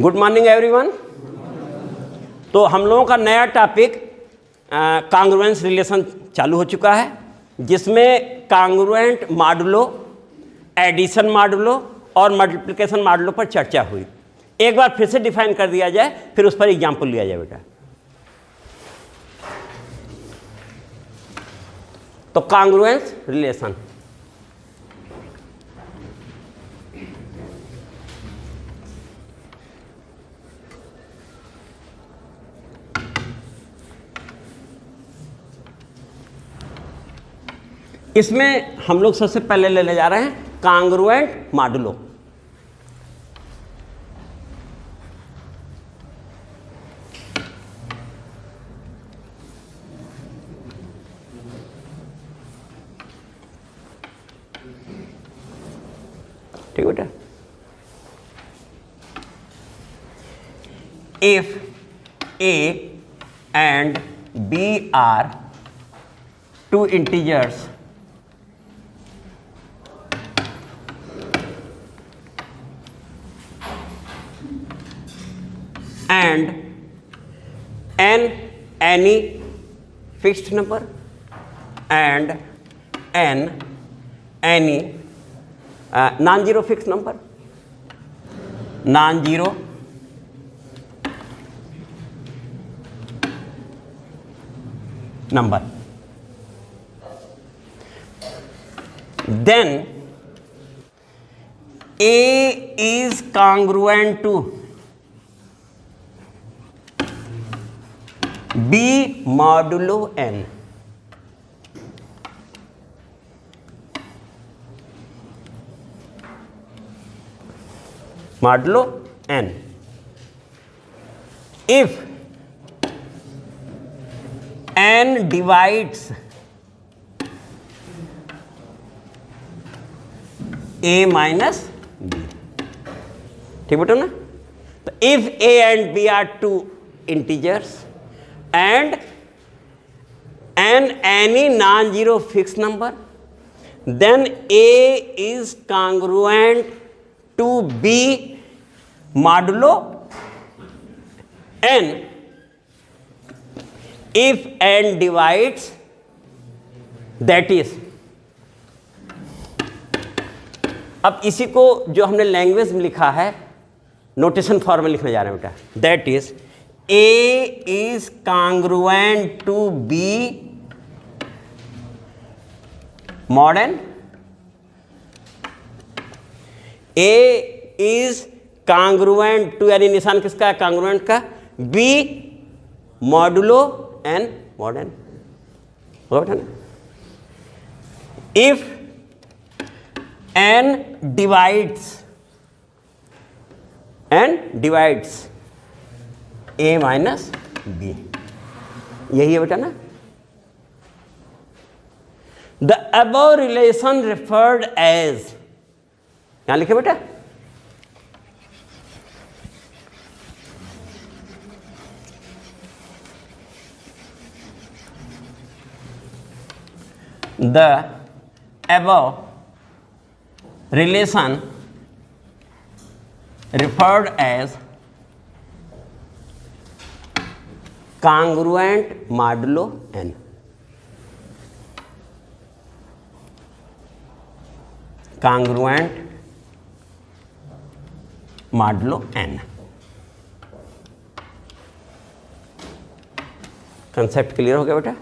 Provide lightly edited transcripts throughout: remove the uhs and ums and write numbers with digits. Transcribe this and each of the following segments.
Good morning everyone. तो हम लोगों का नया टॉपिक कांग्रुएंस रिलेशन चालू हो चुका है, जिसमें कांग्रुएंट मॉडुलो, एडिशन मॉडुलो और मल्टीप्लिकेशन मॉडुलो पर चर्चा हुई। एक बार फिर से डिफाइन कर दिया जाए, फिर उस पर एग्जाम्पल लिया जाए बेटा। तो कांग्रुएंस रिलेशन, इसमें हम लोग सबसे पहले लेने जा रहे हैं कांग्रुएंट मॉडुलो। ठीक बेटा। If A and B are two integers and n any fixed number and n any non-zero fixed number, non-zero number, then A is congruent to B modulo n. Modulo n. If n divides A minus B, ठीक बेटा ना। तो if A and B are two integers and any non-zero fixed number, then A is congruent to B modulo n if n divides, that is, अब इसी को जो हमने language में लिखा है नोटेशन फॉर्म में लिखने जा रहे हैं बेटा। That is A is congruent to B mod n, A is congruent to, यानी निशान किसका है? कांग्रुएंट का। B modulo n mod n, होगा बेटा ना। If n divides A minus B, यही है बेटा ना। The above relation referred as, यहां लिखे बेटा, the above relation referred as congruent modulo n. Congruent modulo n, concept clear हो गया बेटा।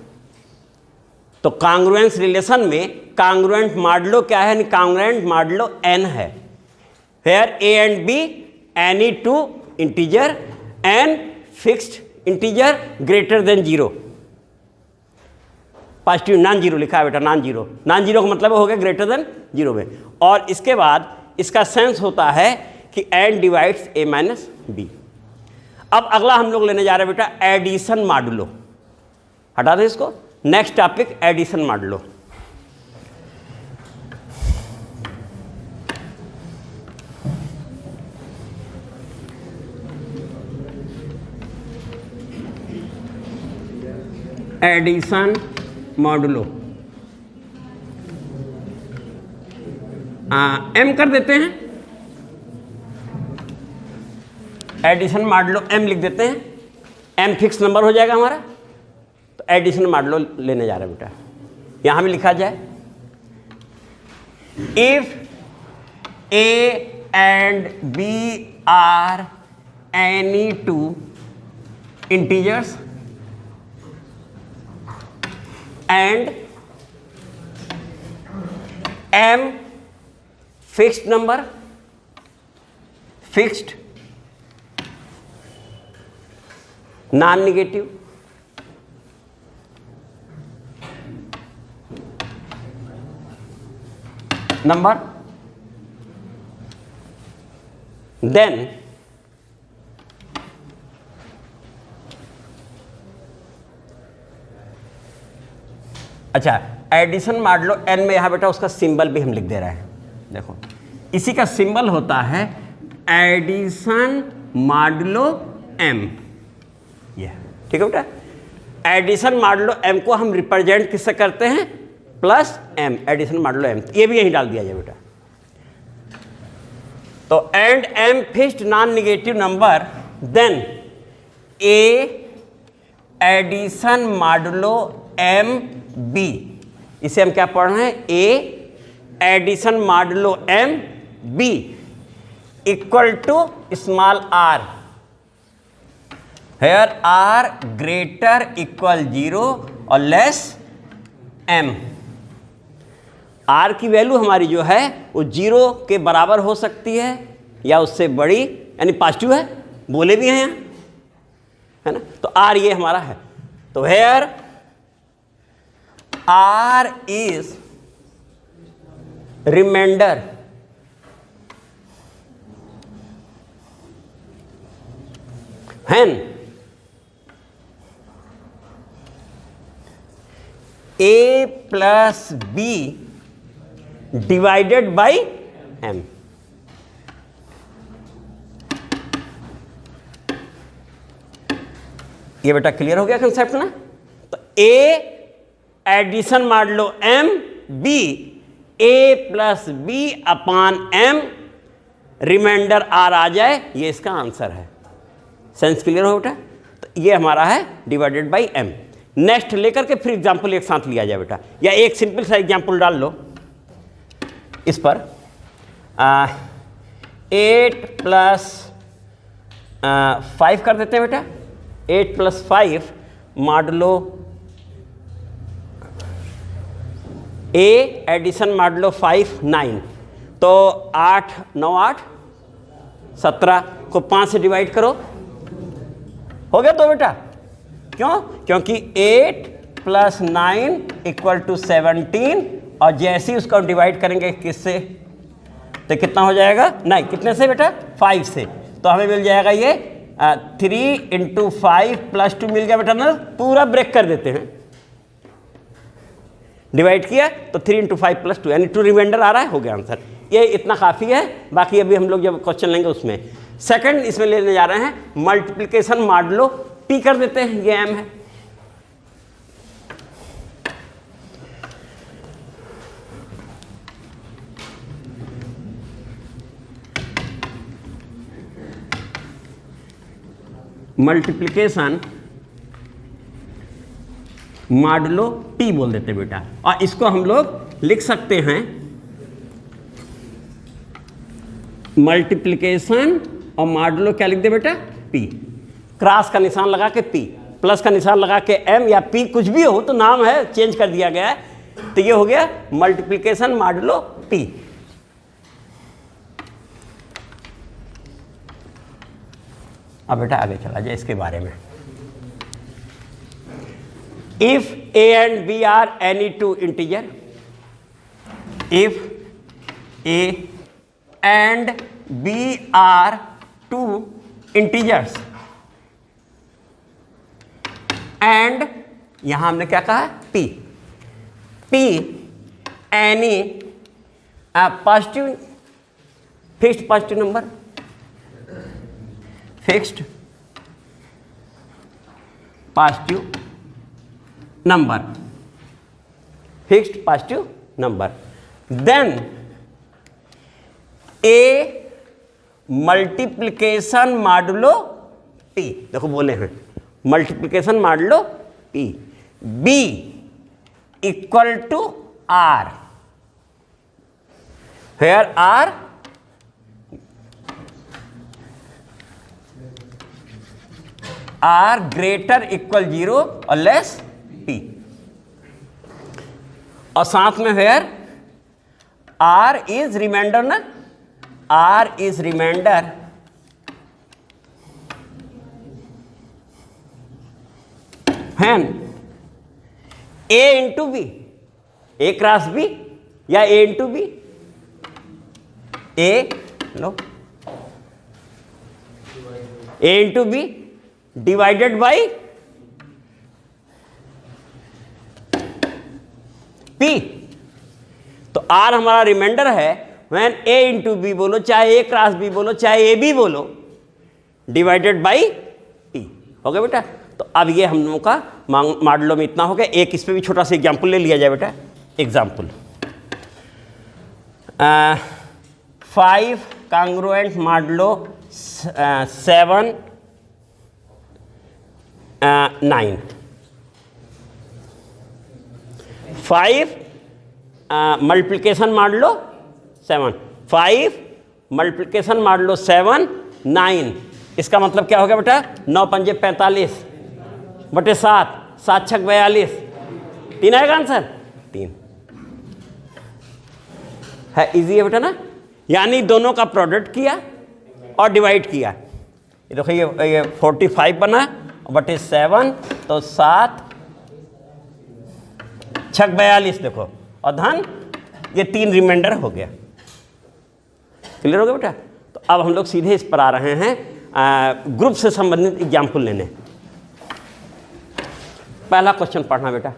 तो कांग्रुएंस रिलेशन में कांग्रुएंट मॉडुलो क्या है? कांग्रुएंट मॉडुलो n है। Where a and b any two integer n fixed integer greater than 0, positive non zero लिखा है बेटा, नॉन जीरो। नॉन जीरो का मतलब हो गया ग्रेटर देन 0 में। और इसके बाद इसका सेंस होता है कि n divides a minus b। अब अगला हम लोग लेने जा रहे हैं बेटा एडिशन मॉडुलो। हटा दें इसको। Next topic addition modulo. Addition modulo m कर देते हैं। एडिशन मॉडुलो m लिख देते हैं, m फिक्स नंबर हो जाएगा हमारा, तो एडिशन मॉडुलो लेने जा रहे हैं बेटा। यहां भी लिखा जाए if a and b are any two integers and m fixed number, fixed non negative number, then अच्छा एडिशन मॉडुलो n में यहां बेटा उसका सिंबल भी हम लिख दे रहे हैं। देखो इसी का सिंबल होता है एडिशन मॉडुलो m, ये ठीक है बेटा। एडिशन मॉडुलो m को हम रिप्रेजेंट किससे करते हैं, plus m, addition modulo m, ये भी यहीं डाल दिया जाए बेटा। तो and m fixed non negative number, then a addition modulo m b, इसे हम क्या पढ़ रहे हैं, a addition modulo m b equal to small r, here r greater equal 0 और लेस m। r की वैल्यू हमारी जो है वो 0 के बराबर हो सकती है या उससे बड़ी, यानी पॉजिटिव है, बोले भी हैं यहाँ, है ना। तो r ये हमारा है, तो here r is remainder when a plus b divided by m। ये बेटा क्लियर हो गया कंसेप्ट ना। तो a addition modulo m, b a plus b upon m, remainder r आ जाए, ये इसका आंसर है। सेंस क्लियर हो बेटा। तो ये हमारा है डिवाइडेड बाई m। नेक्स्ट लेकर के फिर एग्जाम्पल एक साथ लिया जाए बेटा, या एक सिंपल सा एग्जाम्पल डाल लो इस पर। 8 प्लस 5 कर देते हैं बेटा, 8 plus 5 modulo a addition modulo 5 9, तो 8 9 8 17 को 5 से डिवाइड करो, हो गया तो बेटा। क्यों? क्योंकि 8 प्लस 9 इक्वल टू 17, और जैसे ही उसको डिवाइड करेंगे किससे, तो कितना हो जाएगा, नहीं कितने से बेटा, 5 से, तो हमें मिल जाएगा ये 3 इंटू 5 प्लस 2 मिल गया बेटा ना। पूरा ब्रेक कर देते हैं, डिवाइड किया तो 3 इंटू 5 प्लस 2 यानी 2 रिमाइंडर आ रहा है, हो गया आंसर। ये इतना काफ़ी है, बाकी अभी हम लोग जब क्वेश्चन लेंगे उसमें। सेकंड इसमें लेने जा रहे हैं मल्टीप्लिकेशन मॉडुलो p कर देते हैं, ये m है। मल्टीप्लिकेशन मॉडुलो p बोल देते हैं बेटा, और इसको हम लोग लिख सकते हैं मल्टीप्लिकेशन और मॉडुलो क्या लिख दे बेटा, p, क्रॉस का निशान लगा के p, प्लस का निशान लगा के m, या p कुछ भी हो तो नाम है चेंज कर दिया गया है, तो ये हो गया मल्टीप्लिकेशन मॉडुलो p। अब बेटा आगे चला जाए इसके बारे में। If a and b are any two integer, if a and b are two integers and यहां हमने क्या कहा, p any positive fixed positive number, fixed positive number, fixed positive number, then a multiplication modulo P, देखो बोले हैं multiplication modulo P, B equal to R, where R greater equal 0 और less P, और साथ में वेयर R इज रिमाइंडर ना, R is remainder when A into B, A cross B या A into B, A लो A into B divided by P, तो R हमारा reminder है, when A इंटू बी बोलो, चाहे A क्रॉस B बोलो, चाहे AB बोलो, डिवाइडेड बाई P, हो गया बेटा। तो अब ये हम लोगों का मॉडलों में इतना हो गया। एक इस पे भी छोटा सा एग्जाम्पल ले लिया जाए बेटा। Example 5 congruent modulo 7 9, 5 multiplication modulo 7, 5 multiplication modulo 7 9, इसका मतलब क्या हो गया बेटा, 9 पंजे 45 बटे 7, 7 छक 42, 3 आएगा आंसर, 3 है। इजी है बेटा ना, यानी दोनों का प्रोडक्ट किया और डिवाइड किया। ये देखो ये 45 बना बटे 7, तो 7 छक 42 देखो, और धन ये 3 रिमाइंडर हो गया। क्लियर हो गया बेटा। तो अब हम लोग सीधे इस पर आ रहे हैं ग्रुप से संबंधित एग्जाम्पल लेने। पहला क्वेश्चन पढ़ना बेटा।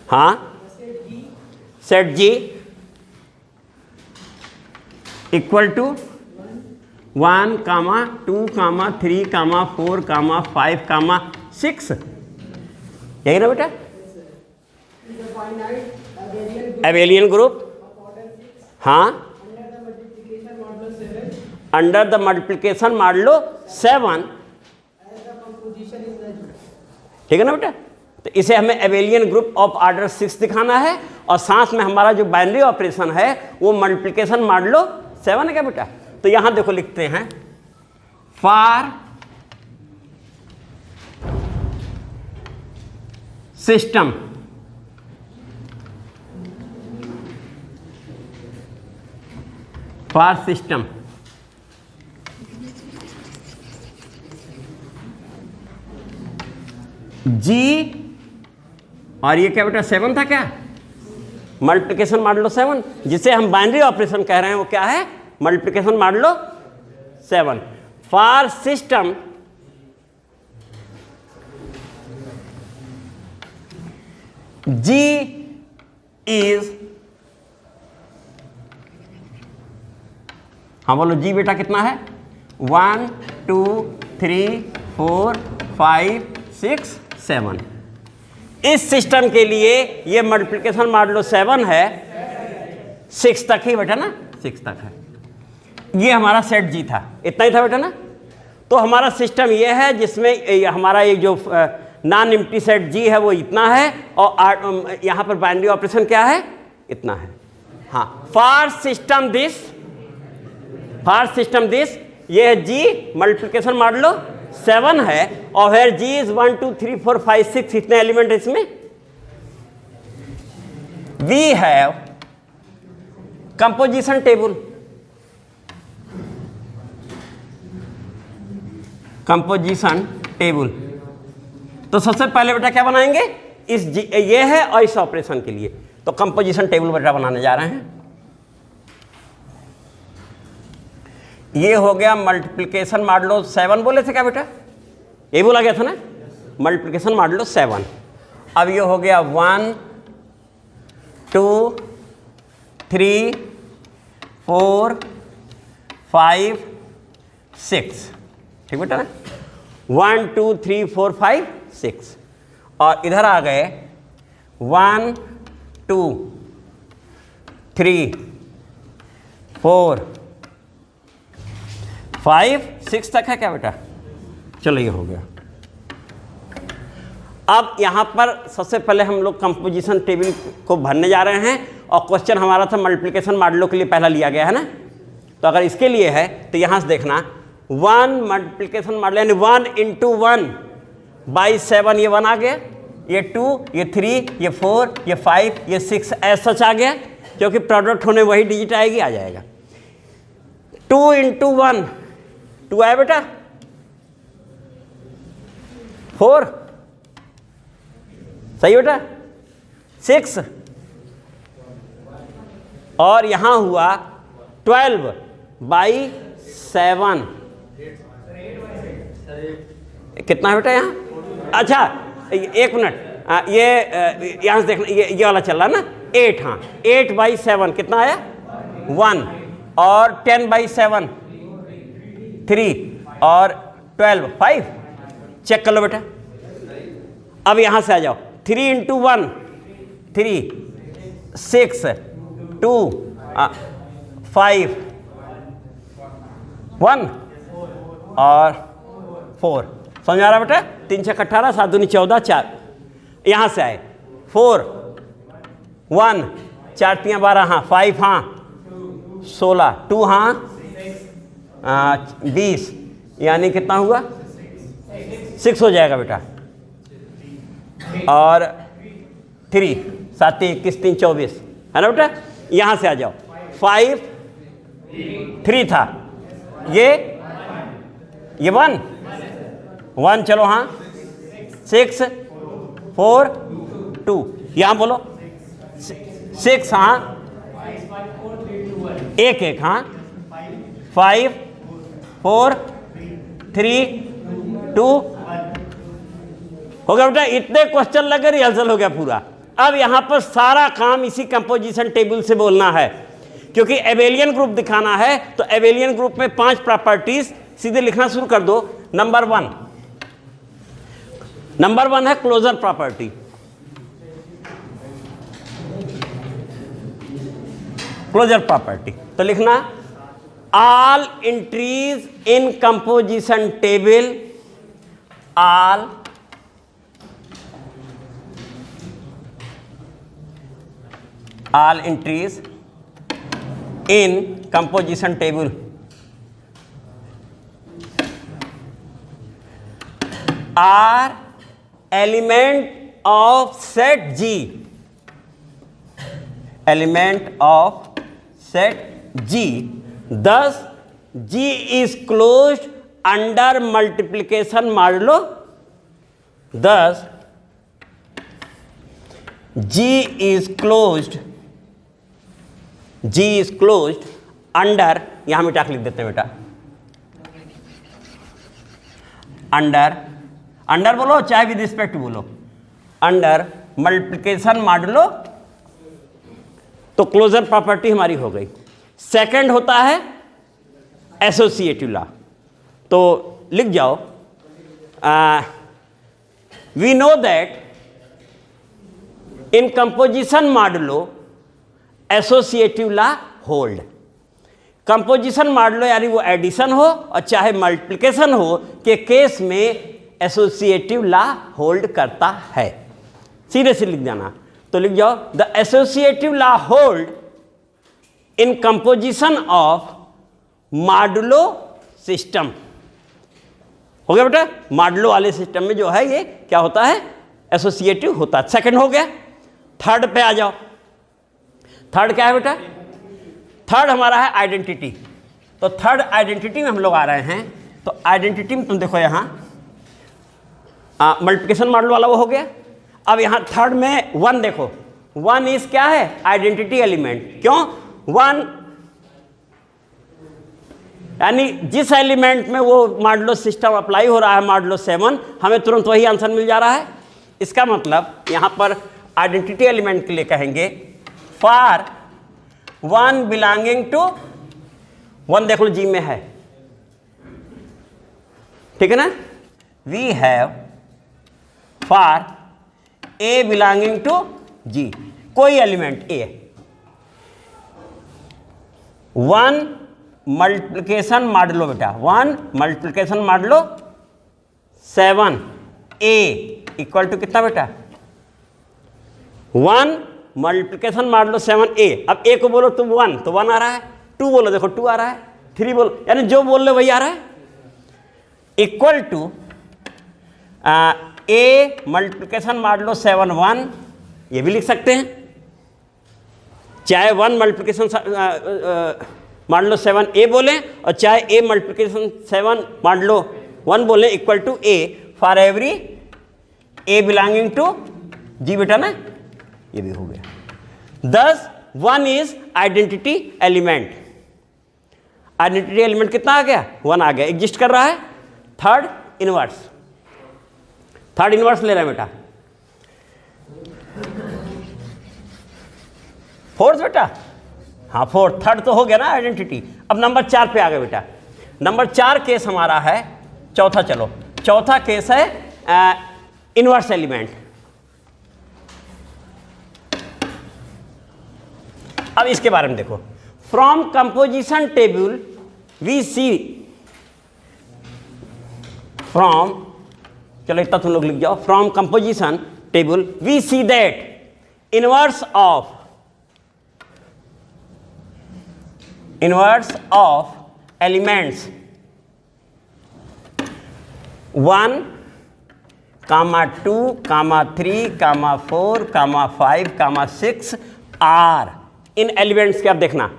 हाँ, सेट जी इक्वल टू 1, 2, 3, 4, 5, 6, यही ना बेटा। एबेलियन ग्रुप, हाँ, अंडर द मल्टीप्लिकेशन मॉडलो 7, ठीक है ना बेटा। तो इसे हमें एबेलियन ग्रुप ऑफ ऑर्डर 6 दिखाना है, और साथ में हमारा जो बाइनरी ऑपरेशन है वो मल्टीप्लिकेशन मॉडलो 7 है क्या बेटा। तो यहां देखो लिखते हैं फॉर सिस्टम जी, और ये क्या बेटा 7 था क्या, मल्टीप्लिकेशन मॉडलो 7, जिसे हम बाइनरी ऑपरेशन कह रहे हैं वो क्या है, multiplication modulo 7। For system G is, हाँ बोलो जी बेटा कितना है, 1, 2, 3, 4, 5, 6, 7। इस सिस्टम के लिए ये मल्टीप्लिकेशन मॉडलो 7 है, 6 तक ही बेटा ना, 6 तक है। ये हमारा सेट जी था, इतना ही था बेटा ना। तो हमारा सिस्टम ये है जिसमें हमारा ये जो नॉन एम्प्टी सेट जी है वो इतना है, और यहाँ पर बाइनरी ऑपरेशन क्या है, इतना है। हाँ, फॉर सिस्टम दिस ये है जी मल्टीप्लिकेशन मॉडलो 7 है, और वेयर जी इज 1, 2, 3, 4, 5, 6, इतने एलिमेंट है इसमें। वी हैव कंपोजिशन टेबल, तो सबसे पहले बेटा क्या बनाएंगे, इस ये है और इस ऑपरेशन के लिए, तो कंपोजिशन टेबल बेटा बनाने जा रहे हैं। ये हो गया मल्टीप्लिकेशन मॉडलो 7 बोले थे क्या बेटा, ये बोला गया था ना, मल्टीप्लिकेशन मॉडलो 7। अब ये हो गया 1, 2, 3, 4, 5, 6, ठीक बेटा ना, 1, 2, 3, 4, 5, 6, और इधर आ गए 1, 2, 3, 4, 5 6 तक है क्या बेटा? चलो ये हो गया। अब यहाँ पर सबसे पहले हम लोग कंपोजिशन टेबल को भरने जा रहे हैं और क्वेश्चन हमारा था मल्टीप्लिकेशन मॉडलों के लिए पहला लिया गया है ना। तो अगर इसके लिए है तो यहाँ से देखना 1 मल्टीप्लिकेशन मॉडल यानी 1 × 1 बाई 7 ये 1 आ गया, ये 2, ये 3, ये 4, ये 5, ये 6 ऐसा सच आ गया, क्योंकि प्रोडक्ट होने वही डिजिट आएगी, आ जाएगा। 2 × 1 2 आया बेटा, 4 सही बेटा, 6 और यहां हुआ 12 बाई 7 कितना है बेटा यहाँ? अच्छा एक मिनट, ये यहाँ से देखना, ये वाला चल रहा ना 8, हाँ 8 बाई 7 कितना आया? 1 और 10 बाई 7 3 और 12 5 चेक कर लो बेटा। अब यहाँ से आ जाओ 3 × 1 3 6 2 5 1 और 4 समझ आ रहा बेटा? 3 6 18 7 दूनी 14 4 यहाँ से आए 4 1 4 3 12 हाँ 5 हाँ 16 2 हाँ 20 यानी कितना हुआ? 6 हो जाएगा बेटा। और 3 7 21 3 24 है ना बेटा। यहाँ से आ जाओ 5 3 था, ये 1 चलो हाँ 6 4 2 यहाँ बोलो 6 हाँ 1 1 हाँ 5 4 3 2 हो गया बेटा। इतने क्वेश्चन लगे रिहर्सल हो गया पूरा। अब यहां पर सारा काम इसी कंपोजिशन टेबल से बोलना है, क्योंकि एबेलियन ग्रुप दिखाना है। तो एबेलियन ग्रुप में 5 प्रॉपर्टीज सीधे लिखना शुरू कर दो। नंबर 1 है क्लोजर प्रॉपर्टी। क्लोजर प्रॉपर्टी तो लिखना all entries in composition table, all entries in composition table are element of set G, element of set G, thus G is closed under multiplication modulo, thus G is closed under, यहां मिटा के लिख देते हैं बेटा, under बोलो चाहे with respect बोलो, अंडर मल्टीप्लिकेशन मॉडुलो। तो क्लोजर प्रॉपर्टी हमारी हो गई। सेकंड होता है एसोसिएटिव लॉ। तो लिख जाओ we know that in composition modulo associative law hold. Composition modulo यानी वो एडिशन हो और चाहे मल्टीप्लिकेशन हो के केस में एसोसिएटिव लॉ होल्ड करता है। सीधे से लिख देना। तो लिख जाओ the associative law hold in composition of modulo system. हो गया बेटा। मॉडुलो वाले सिस्टम में जो है ये क्या होता है? एसोसिएटिव होता है। सेकंड हो गया। थर्ड पे आ जाओ। थर्ड क्या है बेटा? थर्ड हमारा है आइडेंटिटी। तो थर्ड आइडेंटिटी में हम लोग आ रहे हैं। तो आइडेंटिटी में तुम देखो यहाँ मल्टीप्लिकेशन मॉडल वाला वो हो गया। अब यहाँ थर्ड में 1 देखो। 1 इज क्या है? Identity element. क्यों? 1 यानी जिस एलिमेंट में वो मॉडुलो सिस्टम अप्लाई हो रहा है, मॉडुलो 7, हमें तुरंत वही आंसर मिल जा रहा है। इसका मतलब यहाँ पर आइडेंटिटी एलिमेंट के लिए कहेंगे फॉर 1 बिलोंगिंग टू 1 देख लो जी में है, ठीक है ना। We have for A belonging to G, कोई एलिमेंट ए 1 मल्टीप्लिकेशन मॉडुलो बेटा, 1 multiplication modulo 7a equal to कितना बेटा, 1 मल्टीप्लिकेशन मॉडुलो 7a। अब a को बोलो तुम 1 तो 1 आ रहा है, 2 बोलो देखो 2 आ रहा है, 3 बोलो, यानी जो बोल लो वही आ रहा है, equal to a multiplication modulo 7 1, ये भी लिख सकते हैं, चाहे 1 मल्टीप्लिकेशन मॉडुलो 7a बोलें और चाहे a मल्टीप्लिकेशन 7 मॉडुलो 1 बोलें, equal to a for every a belonging to g बेटा ना, ये भी हो गया। 10 1 is identity element, identity element कितना आ गया, 1 आ गया, एग्जिस्ट कर रहा है। थर्ड इनवर्स, थर्ड इनवर्स ले रहे हैं बेटा, फोर्थ बेटा, हाँ फोर्थ, थर्ड तो हो गया ना आइडेंटिटी। अब नंबर 4 पे आ गए बेटा, नंबर 4 केस हमारा है, चौथा, चलो चौथा केस है इनवर्स एलिमेंट। अब इसके बारे में देखो, from composition table we see, from, चलो इतना तुम लोग लिख जाओ, from composition table we see that inverse of elements 1, 2, 3, 4, 5, 6 are in elements के। अब देखना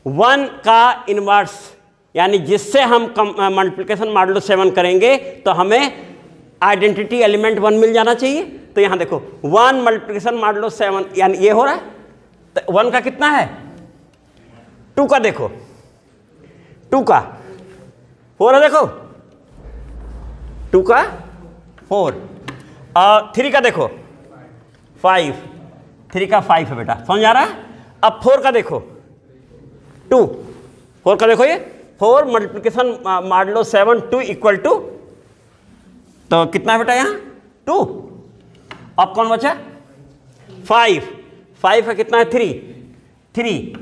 1 का इनवर्स, यानी जिससे हम मल्टीप्लिकेशन मॉडुलो 7 करेंगे तो हमें आइडेंटिटी एलिमेंट 1 मिल जाना चाहिए। तो यहां देखो 1 मल्टीप्लिकेशन मॉडुलो 7, यानी ये हो रहा है, तो 1 का कितना है, 2 का देखो, 2 का 4 है, देखो 2 का 4, और 3 का देखो 5, 3 का 5 है बेटा, समझ आ रहा है। अब 4 का देखो 2, 4 का देखो, ये 4 मल्टीप्लिकेशन मॉडुलो 7 2 इक्वल टू, तो कितना है बेटा यहाँ 2। अब कौन बचा 5, 5 का कितना है 3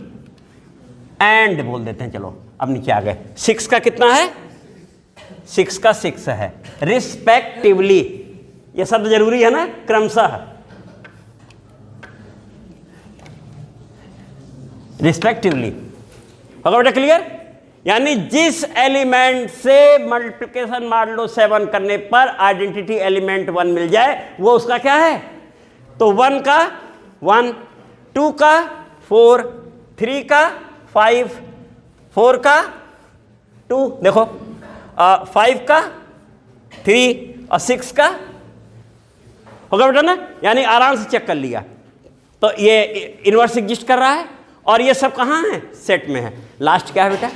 एंड बोल देते हैं, चलो अब नीचे आ गए। 6 का कितना है, 6 का 6 है, रिस्पेक्टिवली, ये शब्द जरूरी है ना, क्रमशः, रिस्पेक्टिवली, होगा बेटा क्लियर। यानी जिस एलिमेंट से मल्टीप्लिकेशन मॉडुलो 7 करने पर आइडेंटिटी एलिमेंट 1 मिल जाए वो उसका क्या है, तो 1 का 1, 2 का 4, 3 का 5, 4 का 2, देखो 5 का 3 और 6 का, होगा बेटा ना, यानी आराम से चेक कर लिया। तो ये इनवर्स एग्जिस्ट कर रहा है और ये सब कहाँ है, सेट में है। लास्ट क्या है बेटा,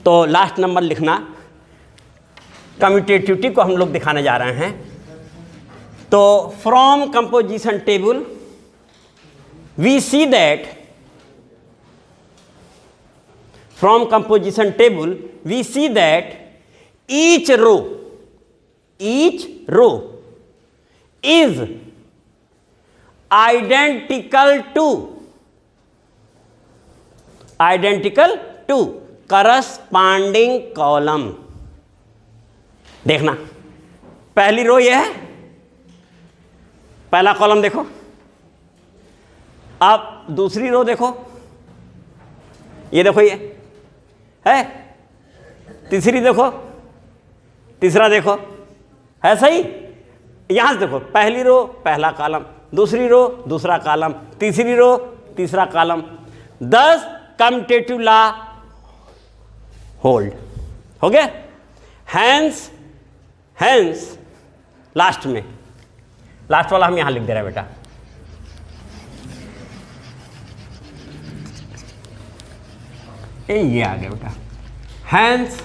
तो लास्ट नंबर लिखना, कम्यूटेटिविटी को हम लोग दिखाने जा रहे हैं। तो from composition table we see that, from composition table we see that each row is identical to corresponding column। देखना पहली रो ये है, पहला कॉलम देखो, अब दूसरी रो देखो, ये देखो ये है, तीसरी देखो, तीसरा देखो, है सही। यहां से देखो पहली रो पहला कॉलम, दूसरी रो दूसरा कॉलम, तीसरी रो तीसरा कॉलम। 10 कम्यूटेटिव लॉ होल्ड हो गया। हैंस लास्ट में, लास्ट वाला हम यहां लिख दे रहे हैं बेटा, ये आ गया बेटा। Hence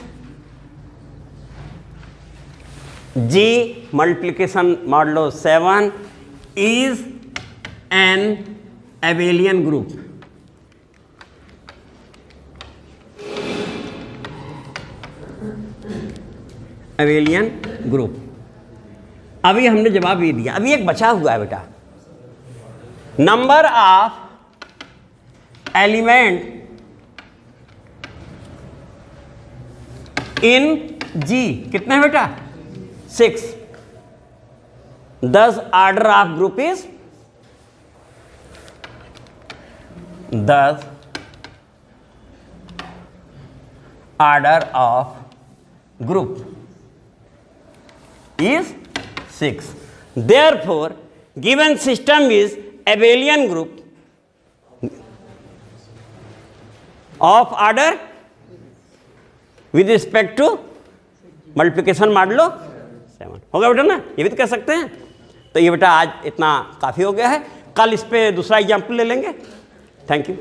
G multiplication modulo 7 is an abelian group. Abelian group. अभी हमने जवाब ये दिया, अभी एक बचा हुआ है बेटा, नंबर ऑफ एलिमेंट इन जी कितने हैं बेटा 6, thus order of group is 10 order of group is 6. Therefore, given system is abelian group of order with respect to multiplication modulo 7 होगा बेटा ना, ये भी तो कह सकते हैं। तो ये बेटा आज इतना काफ़ी हो गया है, कल इस पे दूसरा एग्जाम्पल ले लेंगे। Thank you.